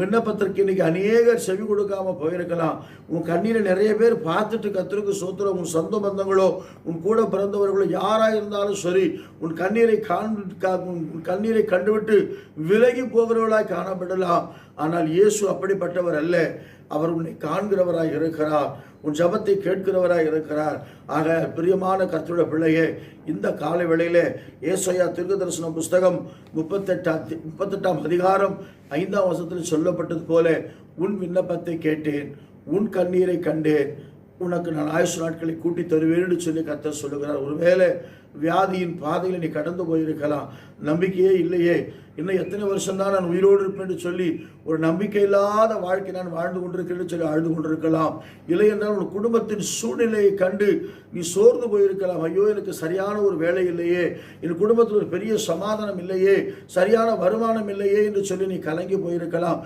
விண்ணப்பத்திற்கு இன்னைக்கு அநேகர் செவி கொடுக்காம போயிருக்கலாம். உன் கண்ணீரை நிறைய பேர் பார்த்துட்டு கர்த்தருக்கு ஸ்தோத்திரம். உன் சொந்த பந்தங்களோ உன் கூட பிறந்தவர்களோ யாராக இருந்தாலும் சரி, உன் கண்ணீரை கண்டுவிட்டு விலகி போகிறவர்களாய் காணப்படலாம். ஆனால் இயேசு அப்படிப்பட்டவர் அல்ல. அவர் உன்னை காண்கிறவராய் இருக்கிறார், உன் ஜபத்தை கேட்கிறவராய் இருக்கிறார். ஆக பிரியமான கர்த்தருடைய பிள்ளையே, இந்த காலை வேளையிலே ஏசாயா தீர்க்கதரிசன புஸ்தகம் 38ஆம் அதிகாரம் 5ஆம் வசனத்தில் சொல்லப்பட்டது போல, உன் விண்ணப்பத்தை கேட்டேன், உன் கண்ணீரை கண்டேன், உனக்கு நான் ஆயுசு நாட்களை கூட்டி தருவேன் என்று சொல்லி கர்த்தர் சொல்லுகிறார். ஒருவேளை வியாதியின் பாதையில் நீ கடந்து போயிருக்கலாம். நம்பிக்கையே இல்லையே, இன்னும் எத்தனை வருஷம்தான் நான் உயிரோடு இருப்பேன் என்று சொல்லி ஒரு நம்பிக்கை இல்லாத வாழ்க்கை நான் வாழ்ந்து கொண்டிருக்கிறேன் சொல்லி அழுது கொண்டிருக்கலாம். இல்லை என்றால் உன் குடும்பத்தின் சூழ்நிலையை கண்டு நீ சோர்ந்து போயிருக்கலாம். ஐயோ, எனக்கு சரியான ஒரு வேலை இல்லையே, என் குடும்பத்தில் ஒரு பெரிய சமாதானம் இல்லையே, சரியான வருமானம் இல்லையே என்று சொல்லி நீ கலங்கி போயிருக்கலாம்.